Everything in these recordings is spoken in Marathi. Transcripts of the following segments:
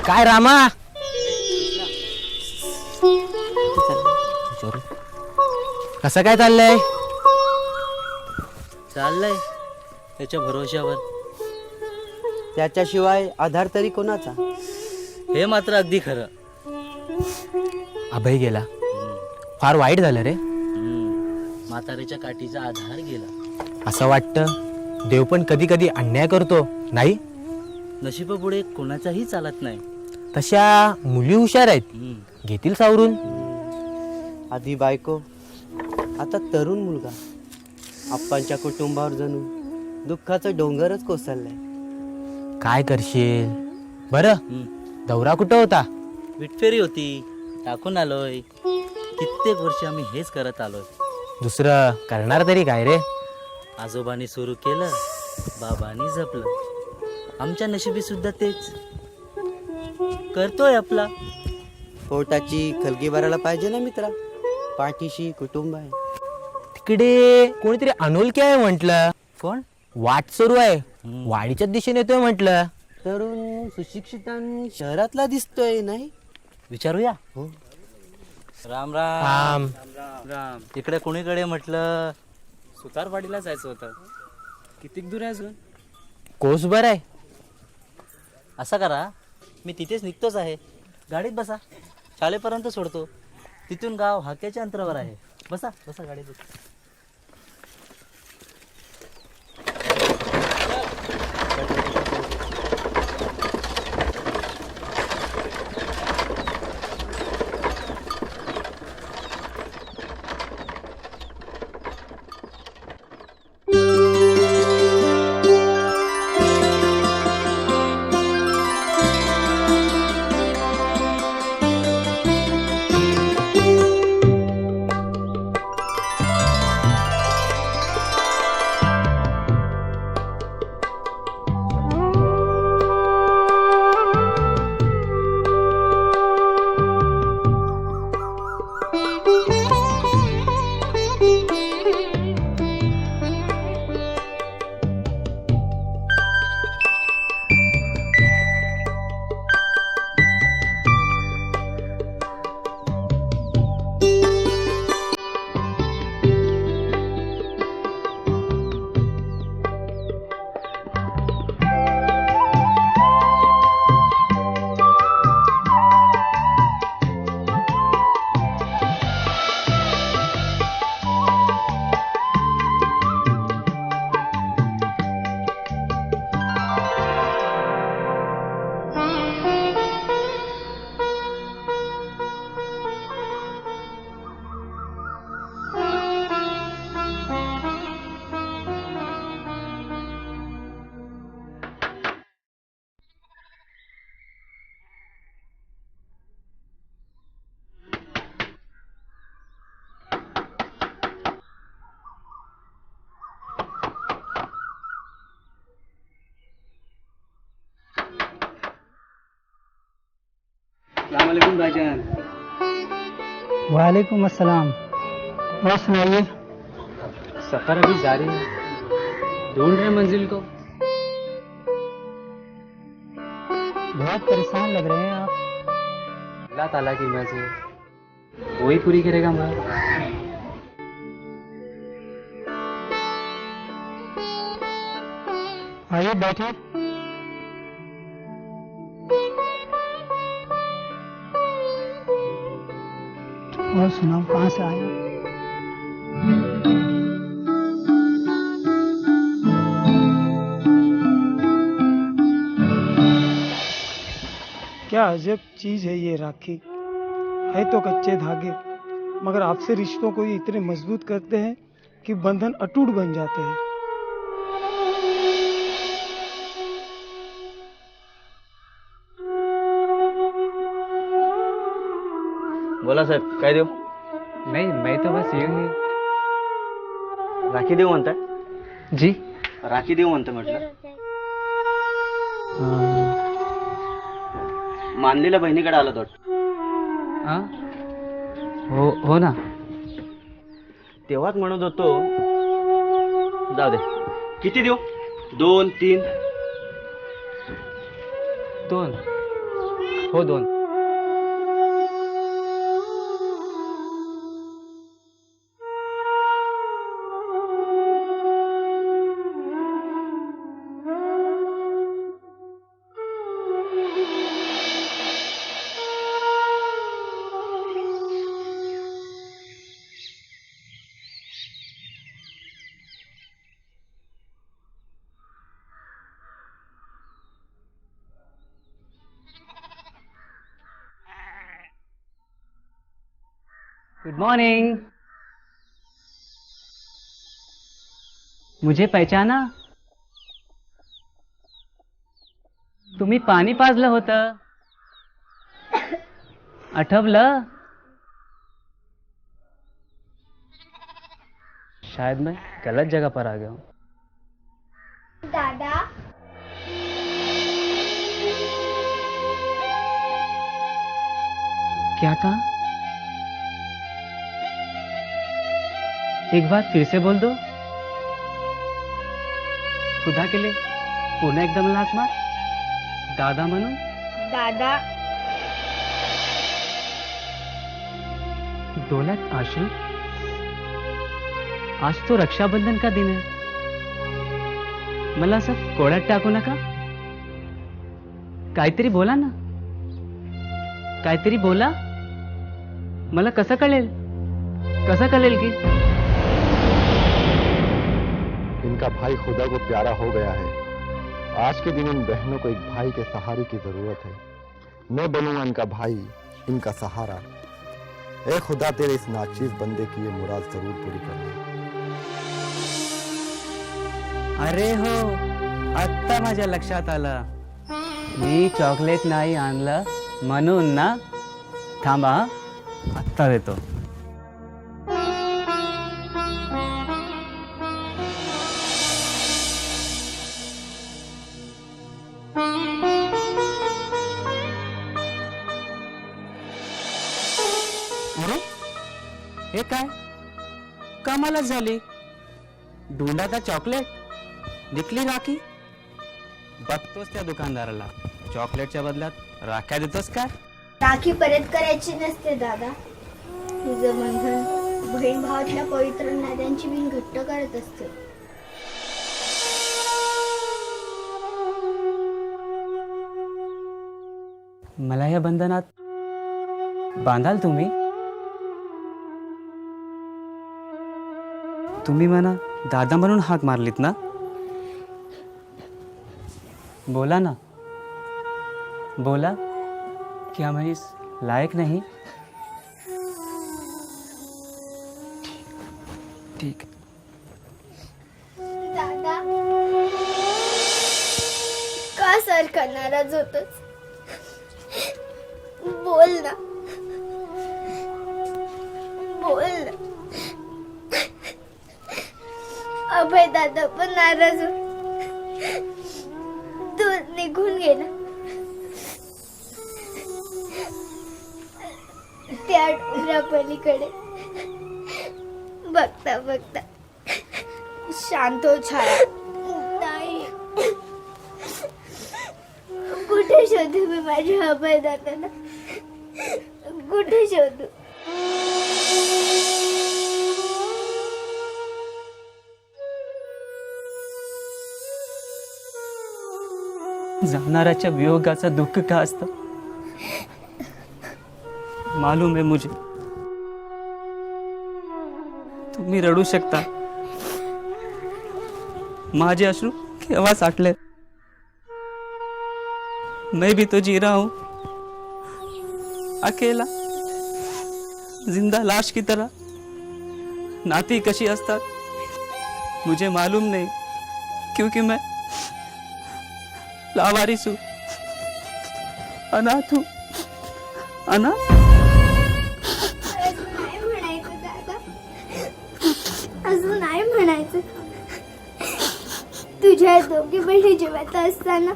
काय रामा, कसं काय चाललंय? चाललंय त्याच्या भरोश्यावर. त्याच्याशिवाय आधार तरी कोणाचा? हे मात्र अगदी खरं. अभय गेला, फार वाईट झालं रे. म्हातारीच्या काठीचा आधार गेला. असं वाटतं देव पण कधी कधी अन्याय करतो, नाही? नशिबापुढे कोणाचाही चालत नाही. तशा मुली हुशार आहेत, घेतील सावरून. आधी बायको, आता तरुण मुलगा. आप्पांच्या कुटुंबावर जणू दुःखाचं डोंगरच कोसळलंय. काय करशील? बरं, दौरा कुठं होता? विटफेरी होती, टाकून आलोय. कित्येक वर्ष आम्ही हेच करत आलोय. दुसरं करणार तरी काय रे? आजोबांनी सुरू केलं, बाबांनी जपलं. आमच्या नशिबी सुद्धा तेच करतोय आपला. पोटाची खलगी भरायला पाहिजे ना मित्रा. पाठीशी कुटुंब आहे. तिकडे कोणीतरी अनोळखी आहे म्हटलं. कोण? वाट सुरू आहे, वाडीच्याच दिशेने येतोय म्हटलं. तरुण सुशिक्षितांनी शहरातला दिसतोय, नाही? विचारूया. हो. राम राम. राम. राम. इकडे कोणीकडे म्हटलं सुतारवाडीला जायचं होतं. किती दूर आहे अजून? कोसभर आहे. असं करा, मी तिथेच निघतोच आहे. गाडीत बसा, शाळेपर्यंत सोडतो. तिथून गाव हाक्याच्या अंतरावर आहे. बसा बसा गाडीत. वालेकुम भाईजान। वालेकुम अस्सलाम। और सुनाइए। सफर अभी जारी है, ढूंढ रहे मंजिल को। बहुत परेशान लग रहे हैं आप। अल्लाह ताला की मर्जी, वही पूरी करेगा मुराद। आइए बैठिए। और सुनाओ, कहाँ से आए हो? क्या अजब चीज है ये राखी। है तो कच्चे धागे, मगर आपसे रिश्तों को ये इतने मजबूत करते हैं कि बंधन अटूट बन जाते हैं। बोला साहेब, काय देऊ? नहीं, मैं तो बस यूं ही। राखी देऊ म्हणताय? जी राखी देऊ म्हणतं म्हटलं. मानलेल्या बहिणीकडे आलो तो. हाँ, हो ना. तेव्हाच म्हणत होतो, जाऊ दे. किती देऊ? 2, 3? 2. हो 2. Good morning. मुझे पहचाना? तुम्ही पाणी पाजलं होतं, आठवलं? शायद मैं गलत जगह पर आ गया हूँ. दादा, क्या कहा? एक बार फिर से बोल दो. खुदा के लिए पुन्हा एकदम लाच मार. दादा म्हणून. दादा, दौलत आशू, आज तो रक्षाबंधन का दिन है. मला असं कोड्यात टाकू नका. काहीतरी बोला ना. काहीतरी बोला. मला कसं कळेल की इनका भाई खुदा को प्यारा हो गया है. आज के दिन इन बहनों को एक भाई के सहारे की जरूरत है. मैं बनूंगा इनका भाई, इनका सहारा. ए खुदा, तेरे इस नाचीज बंदे की ये मुराद जरूर पूरी करना. अरे हो, आत्ता माझ्या लक्षात आलं. मी चॉकलेट नाही आणलं म्हणून ना. थांबा, आत्ता देतो. अरे हे काय कमालच झाली. ढोंडाचा चॉकलेट, निकली राखी. बघतोस त्या दुकानदाराला चॉकलेटच्या बदल्यात राख्या देतोस का? राखी परत करायची नसते दादा. तुझं बंधन बहीण भावातल्या पवित्र नात्यांची बिन घट्ट करत असते. मला या बंधनात बांधाल तुम्ही? तुम्ही मला दादा म्हणून हाक मारलीत ना. बोला ना, बोला. क्या मैं इस लायक नहीं? ठीक. दादा, का सारखा नाराज होतोस? बोल ना, बोल ना. अभय दादा पण नाराज होत, दूर निघून गेला. त्या डोंगरा पलीकडे बघता बघता शांत हो छाया. नाही, कुठे शोधू मी माझ्या अभयदाताला? कुठे शोधू? जाणाऱ्याच्या वियोगाचा दुःख का असतं मालूम आहे मुझे. तुम्ही रडू शकता, माझे अश्रू केव्हा साठले. मैं भी तो जी रहा हूं अकेला, जिंदा लाश की तरह. नाती कशी असतात मुझे मालूम नहीं, क्योंकि मैं लावारिस हूं, अनाथ हूं. अनाथ नाही म्हणायचं दादा, असं नाही म्हणायचं. तुझ्या दोघी बहिणी जिवंत असताना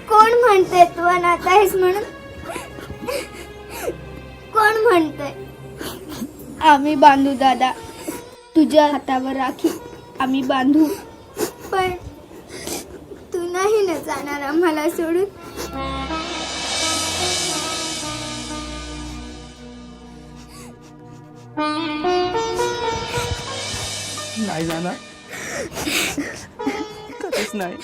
कोण म्हणतंय तू अनाथ आहेस म्हणून? कोण म्हणतंय? आम्ही बांधू दादा, तुझ्या हातावर राखी आम्ही बांधू, पण तू नाही ना जाणार आम्हाला सोडून. नाही जाणार, कधीच नाही.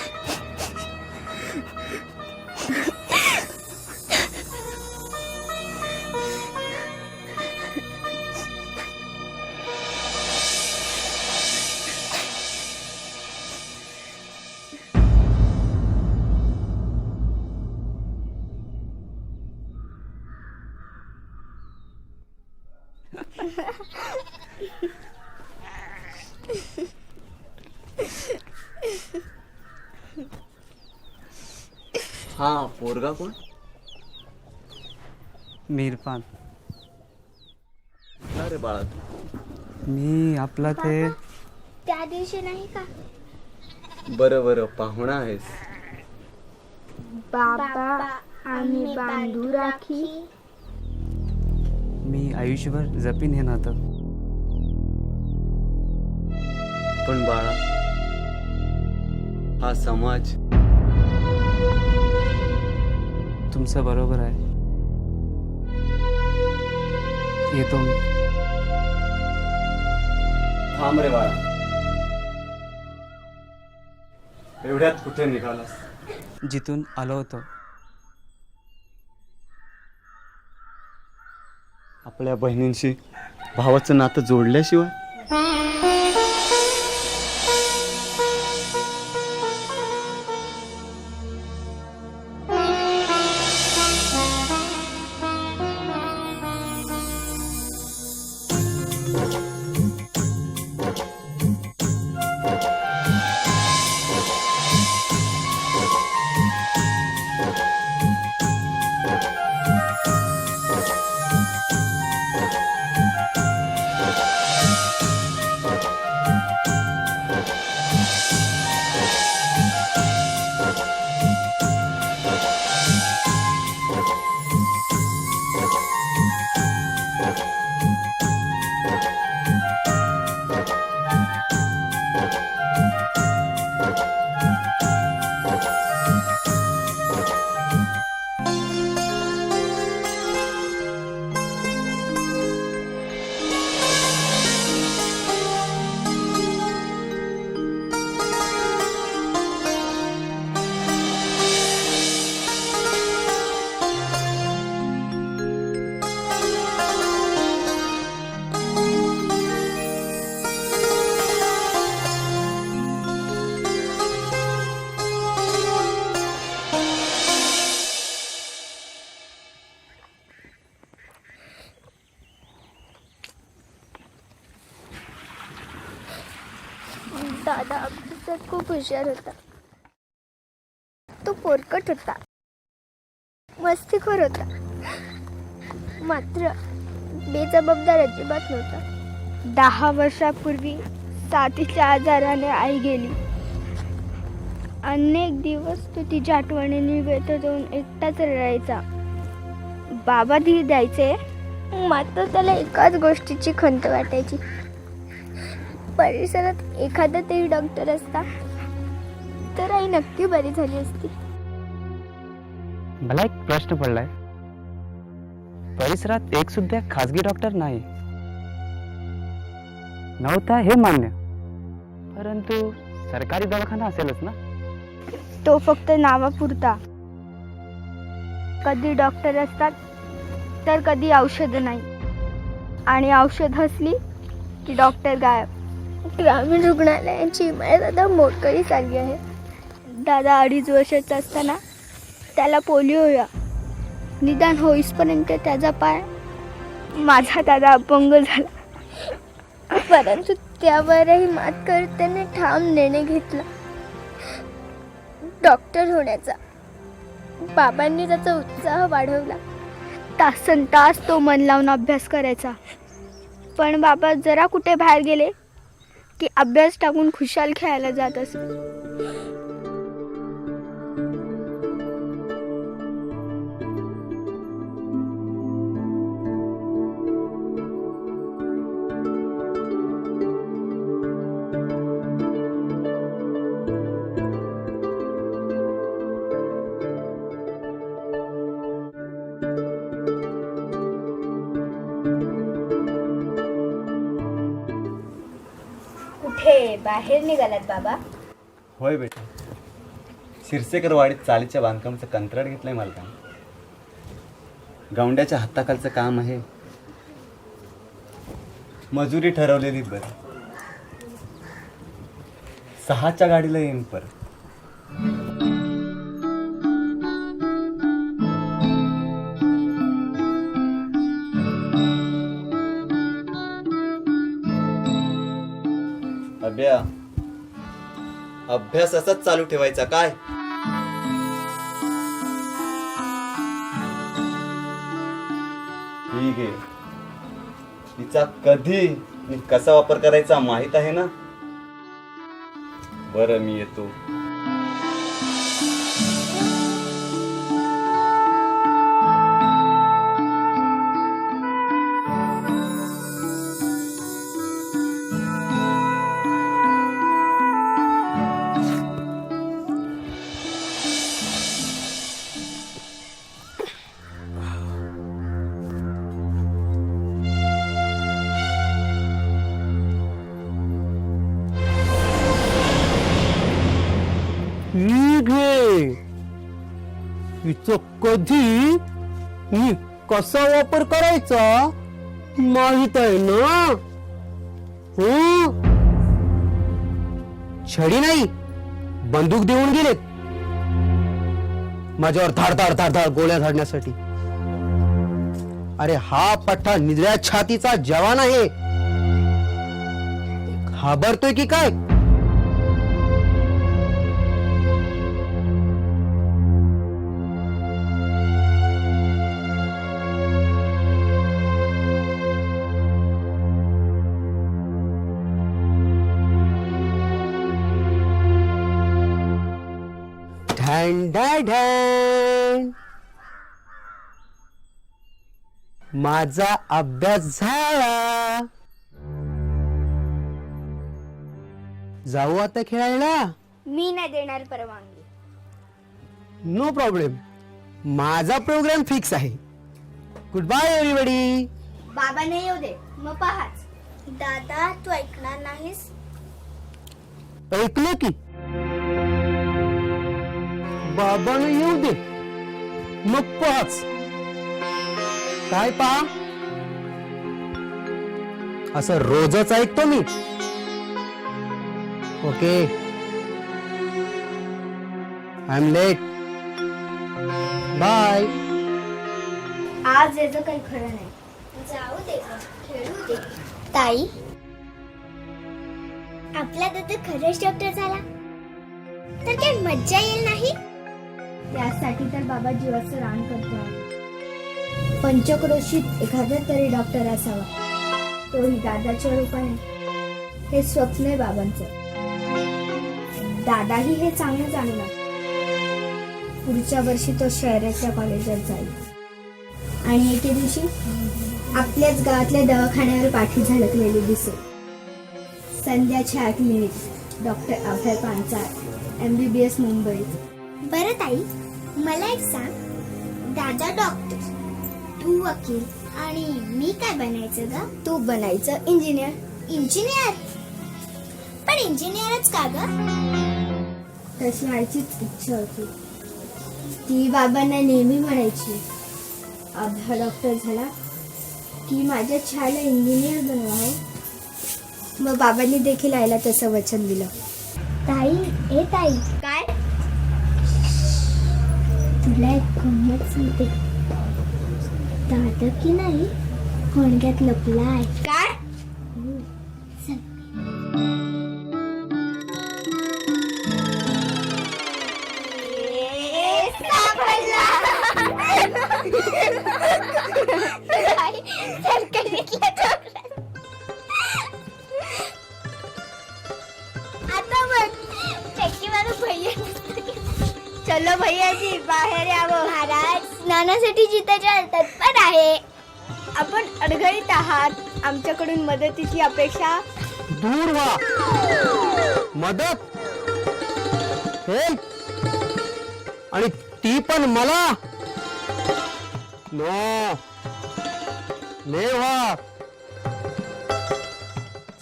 हा पोरगा कोण? मी इरफान. अरे बाळा, मी आपला ते त्या दिवशी नाही का बरं बरं पाहुणा आहेस. बाबा आम्ही बांधू राखी. मी आयुष्यभर जपीन हे नातं. पण बाळा, हा समाज तुमचं बरोबर आहे. येतो मी. थांब रे बाळा, एवढ्यात कुठे निघालास? जिथून आलो होतो. आपल्या बहिणींशी भावाचं नातं जोडल्याशिवाय दादा अभ्यासात खूप हुशार होता. तो पोरकट होता, मस्तीखोर होता, मात्र बेजबाबदार अजिबात नव्हता. 10 वर्षापूर्वी साथीच्या आजाराने आई गेली. अनेक दिवस तो तिच्या आठवणीने व्यथ जाऊन एकटाच रडायचा. बाबा धीर द्यायचे. मात्र त्याला एकाच गोष्टीची खंत वाटायची, परिसरात एखादा तरी डॉक्टर असता तर आई नक्की बरी झाली असती. मला एक प्रश्न पडलाय. परिसरात एक सुद्धा खाजगी डॉक्टर नाही, नव्हता हे मान्य, परंतु सरकारी दवाखाना असेलच ना. तो फक्त नावापुरता. कधी डॉक्टर असतात तर कधी औषधं नाही, आणि औषध असली की डॉक्टर गायब. ग्रामीण रुग्णालयांची इमारत आता मोडकळी चालली आहे. दादा 2.5 वर्षाचा असताना त्याला पोलिओ होया. निदान होईसपर्यंत त्याचा पाय, माझा दादा अपंग झाला. परंतु त्यावरही मात करत त्याने ठाम निर्णय घेतला, डॉक्टर होण्याचा. बाबांनी त्याचा उत्साह वाढवला. तासनतास तो मन लावून अभ्यास करायचा. पण बाबा जरा कुठे बाहेर गेले की अभ्यास टाकून खुशाल खेळायला जात असत. कुठे बाहेर निघालात बाबा? होय बेटा, शिरसेकर वाडीत चालीच्या बांधकामाचं कंत्राट घेतलंय मालकाने. गौंड्याच्या हाताखालचं काम आहे. मजुरी ठरवलेली बरं. 6च्या गाडीला येईन परत. अभ्यास असाच चालू ठेवायचा काय? ठीक आहे. तिचा कधी आणि कसा वापर करायचा माहित आहे ना? बरं, मी येतो. हिचं कधी मी कसा वापर करायचा माहित आहे ना? हो, छडी नाही, बंदूक देऊन गेलेत माझ्यावर धाड धाड धाड धाड गोळ्या झाडण्यासाठी. अरे हा पठ्ठा निजऱ्या छातीचा जवान आहे, घाबरतोय की काय? माझा अभ्यास झाला. जाऊ आता खेळायला? मी नाही देणार परवानगी. नो प्रॉब्लेम, माझा प्रोग्राम फिक्स आहे. Good bye everybody. बाबा नाही येऊ दे, मग पहाच. दादा, तू ऐकणार नाहीस? ऐकलं की? बाबाने येऊ दे, मग पाच. काय पहा, असं रोजच ऐकतो मी. Okay, I am late. Bye. आज याचं काही खरं नाही. जाऊ दे, खेळू दे. ताई, आपला दादा खरंच डॉक्टर झाला तर काही मज्जा येईल नाही? त्यासाठी तर बाबा जीवाचं रान करतो. पंचक्रोशीत एखादा तरी डॉक्टर असावा, तोही दादाच्या रूपाने. हे स्वप्न आहे बाबांचं. दादाही हे चांगलं जाणला. पुढच्या वर्षी तो शहराच्या कॉलेजात जाईल आणि एके दिवशी आपल्याच गावातल्या दवाखान्यावर पाठी झळकलेली दिसेल. संध्याच्या क्लिनिक, डॉक्टर अभय पांचाळ, MBBS मुंबई. बरं ताई, मला एक सांग, दादा डॉक्टर, तू वकील आणि मी काय बनायचं ग? तू बनायचं इंजिनियर. इंजिनियर? पण इंजिनियरच का ग? तशी आईचीच इच्छा होती. ती बाबांना नेहमी म्हणायची, अभ्या डॉक्टर झाला की माझ्या छाला इंजिनियर बनवावं. मग बाबांनी देखील आईला तसं वचन दिलं. ताई, ए ताई, काय? तुला एक गंमत सांगते. दादा की नाही कोणग्यात लपलाय. काय? चलो भैयाजी, बाहेर यावं. महाराज स्नानासाठी जिथेच्या तत्पर आहे. आपण अडगळीत आहात. आमच्याकडून मदतीची अपेक्षा. दूर व्हा. मदत, हेल्प, आणि ती पण मला. नो, ले व्हा.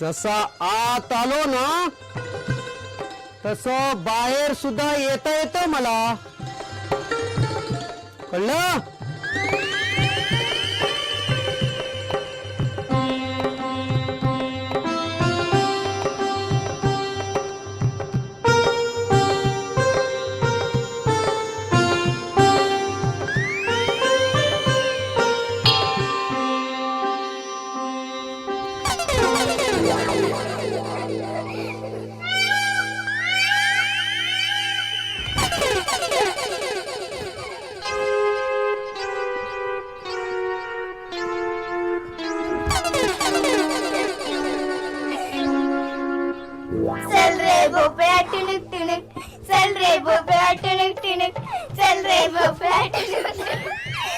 जसा आत आलो ना तसं बाहेर सुद्धा येता येतं मला. कळलं? चल रे भोपळा टुणुक टुणुक, चल रे भोपळा टुणुक टुणुक, चल रे भोपळा टुणुक टुणुक,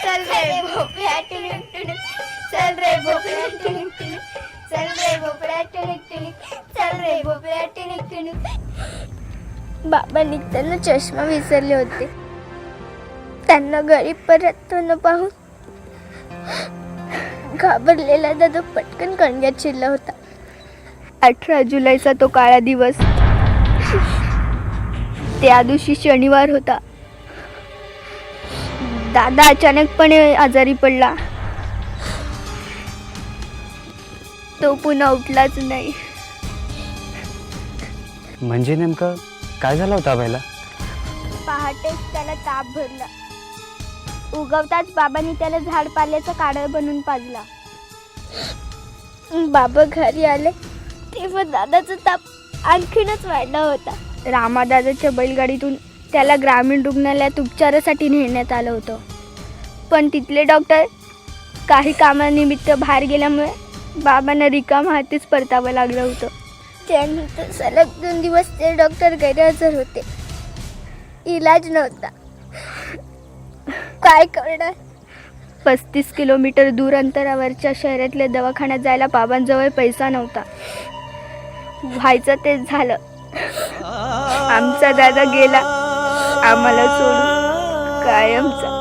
चल रे भोपळा टुणुक टुणुक, चल रे भोपळा टुणुक टुणुक, चल रे भोपळा टुणुक टुणुक, चल रे भोपळा टुणुक टुणुक. बाबा निघताना चष्मा विसरले होते. त्यांना घरी परतताना पाहून घाबरलेला दादा पटकन कणग्यात शिरला होता. 18 जुलैचा तो काळा दिवस. त्या दिवशी शनिवार होता. दादा अचानकपणे आजारी पडला. तो पुन्हा उठलाच नाही. म्हणजे नेमकं काय झालं होतं आबायला? पहाटेच त्याला ताप भरला. उगवताच बाबांनी त्याला झाडपाल्याचा काढा बनवून पाजला. बाबा घरी आले तेव्हा दादाचा ताप आणखीनच वाढला होता. रामादादाच्या बैलगाडीतून त्याला ग्रामीण रुग्णालयात उपचारासाठी नेण्यात आलं होतं. पण तिथले डॉक्टर काही कामानिमित्त बाहेर गेल्यामुळे बाबांना रिकाम हातीच परतावं लागलं होतं. त्यानंतर सलग 2 दिवस ते डॉक्टर गैरहजर होते. इलाज नव्हता. काय करणार? 35 किलोमीटर दूर अंतरावरच्या शहरातल्या दवाखान्यात जायला बाबांजवळ पैसा नव्हता. व्हायचं तेच झालं. आमचा दादा गेला आम्हाला सोडून कायमचा.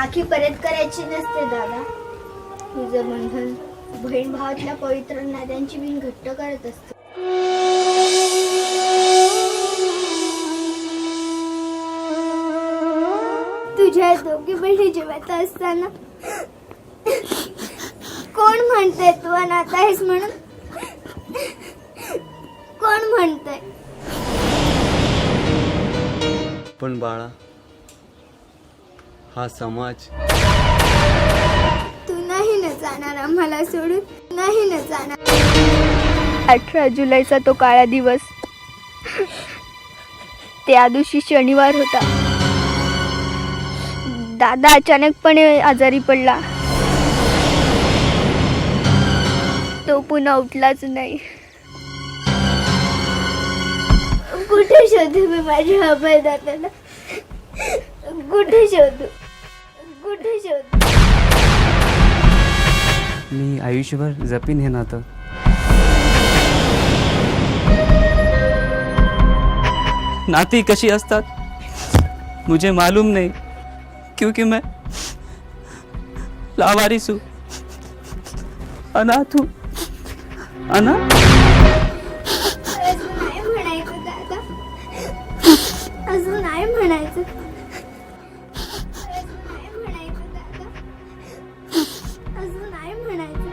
राखी परत करायची नसते दादा. तुझं बंधन बहीण भावातल्या पवित्र नात्यांची बिन घट्ट करत असते. तुझ्या दोघी बहिणी जिवंत असताना कोण म्हणतंय तू अनाथ आहेस म्हणून? कोण म्हणतंय? पण बाळा, हा समाज तू नाही ना जाणार आम्हाला सोडून, नाही ना जाणार. 18 जुलैचा तो काळा दिवस, त्या दिवशी शनिवार होता. दादा अचानकपणे आजारी पडला. तो पुन्हा उठलाच नाही. कुठे शोधू मी माझ्या अभय दादाला? कुठे शोधू? कुठे शोधू? मी आयुष्यभर जपीन हे नातं. नाती कशी असतात मुझे मालूम नहीं, क्योंकि मैं लावारिस हूँ, अनाथ हूँ. अनाथ अजून नाही म्हणायचं दादा, अजून नाही म्हणायचं, अजून नाही म्हणायचं दादा, अजून नाही म्हणायचं.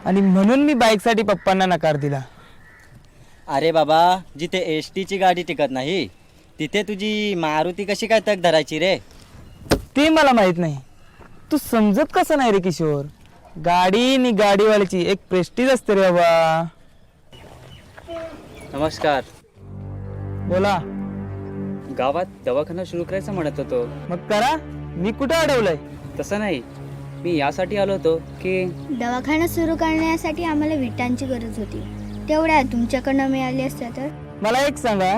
आणि म्हणून मी बाईकसाठी पप्पांना नकार दिला. अरे बाबा, जिथे ST ची गाडी टिकत नाही तिथे तुझी मारुती कशी काय तग धरायची रे? ते मला माहित नाही. तू समजत कसं नाही रे किशोर? गाडी आणि गाडीवाल्याची एक प्रेस्टीज असते रे बाबा. नमस्कार. बोला. गावात दवाखाना सुरू करायचं म्हणत होतो. मग करा, मी कुठं अडवलंय? तसं नाही, मी यासाठी आलो होतो की दवाखाना सुरू करण्यासाठी आम्हाला विटांची गरज होती. तेवढ्या तुमच्याकडनं मिळाली असत्या तर. मला एक सांगा,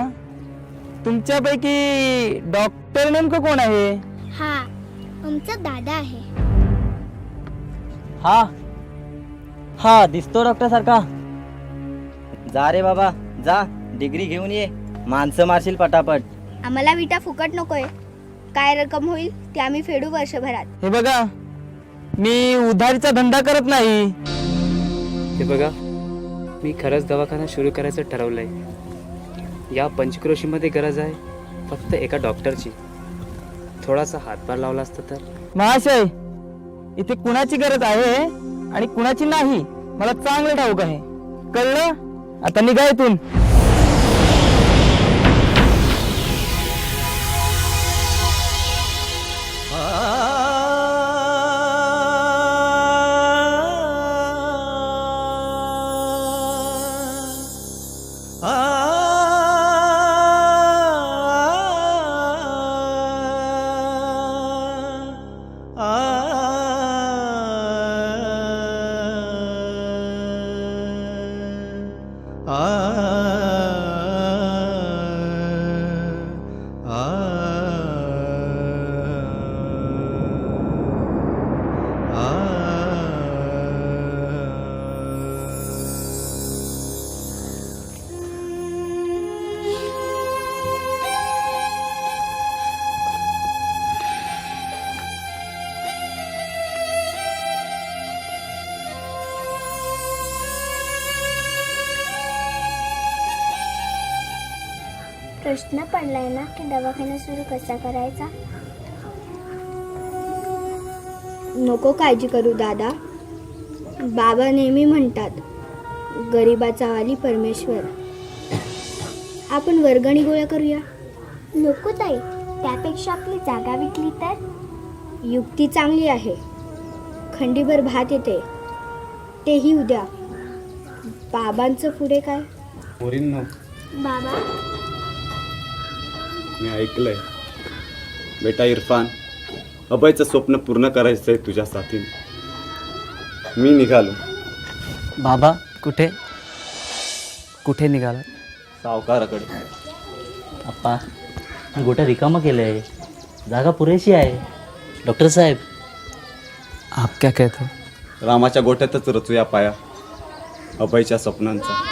तुमच्यापैकी डॉक्टर नेमकं कोण आहे? हा, आमचा दादा आहे. हा हा दिसतो डॉक्टर सारखा. जा रे बाबा जा, डिग्री घेऊन ये, माणसं मारशील पटापट. आम्हाला विटा फुकट नकोय. काय रक्कम होईल ते आम्ही फेडू वर्षभरात. हे बघा, मी उधारीचा धंदा करत नाही. ते बघा, मी खरंच दवाखाना सुरू करायचं ठरवलंय. या पंचक्रोशीमध्ये गरज आहे फक्त एका डॉक्टरची. थोडासा हातभार लावला असता तर. महाशय, इथे कुणाची गरज आहे आणि कुणाची नाही मला चांगलं ठाऊक आहे. कळलं? आता निघा इथून. आ प्रश्न पडलाय ना की दवाखाना सुरू कसा करायचा. नको काळजी करू दादा. बाबा नेहमी म्हणतात गरिबाचा वाली परमेश्वर. आपण वर्गणी गोळा करूया. नको ताई, त्यापेक्षा आपली जागा विकली तर. युक्ती चांगली आहे. खंडीभर भात येते, तेही उद्या. बाबांचं पुढे काय. पोरींनो, बाबा मी ऐकलंय बेटा इरफान, अभयचं स्वप्न पूर्ण करायचं आहे तुझ्या साथीने. मी निघालो. बाबा कुठे कुठे निघाला? सावकाराकडे. आप्पा, गोट्या रिकामं केलं आहे, जागा पुरेशी आहे. डॉक्टर साहेब, आप क्या कहते हो? रामाच्या गोठ्यातच रचूया पाया अभयच्या स्वप्नांचा.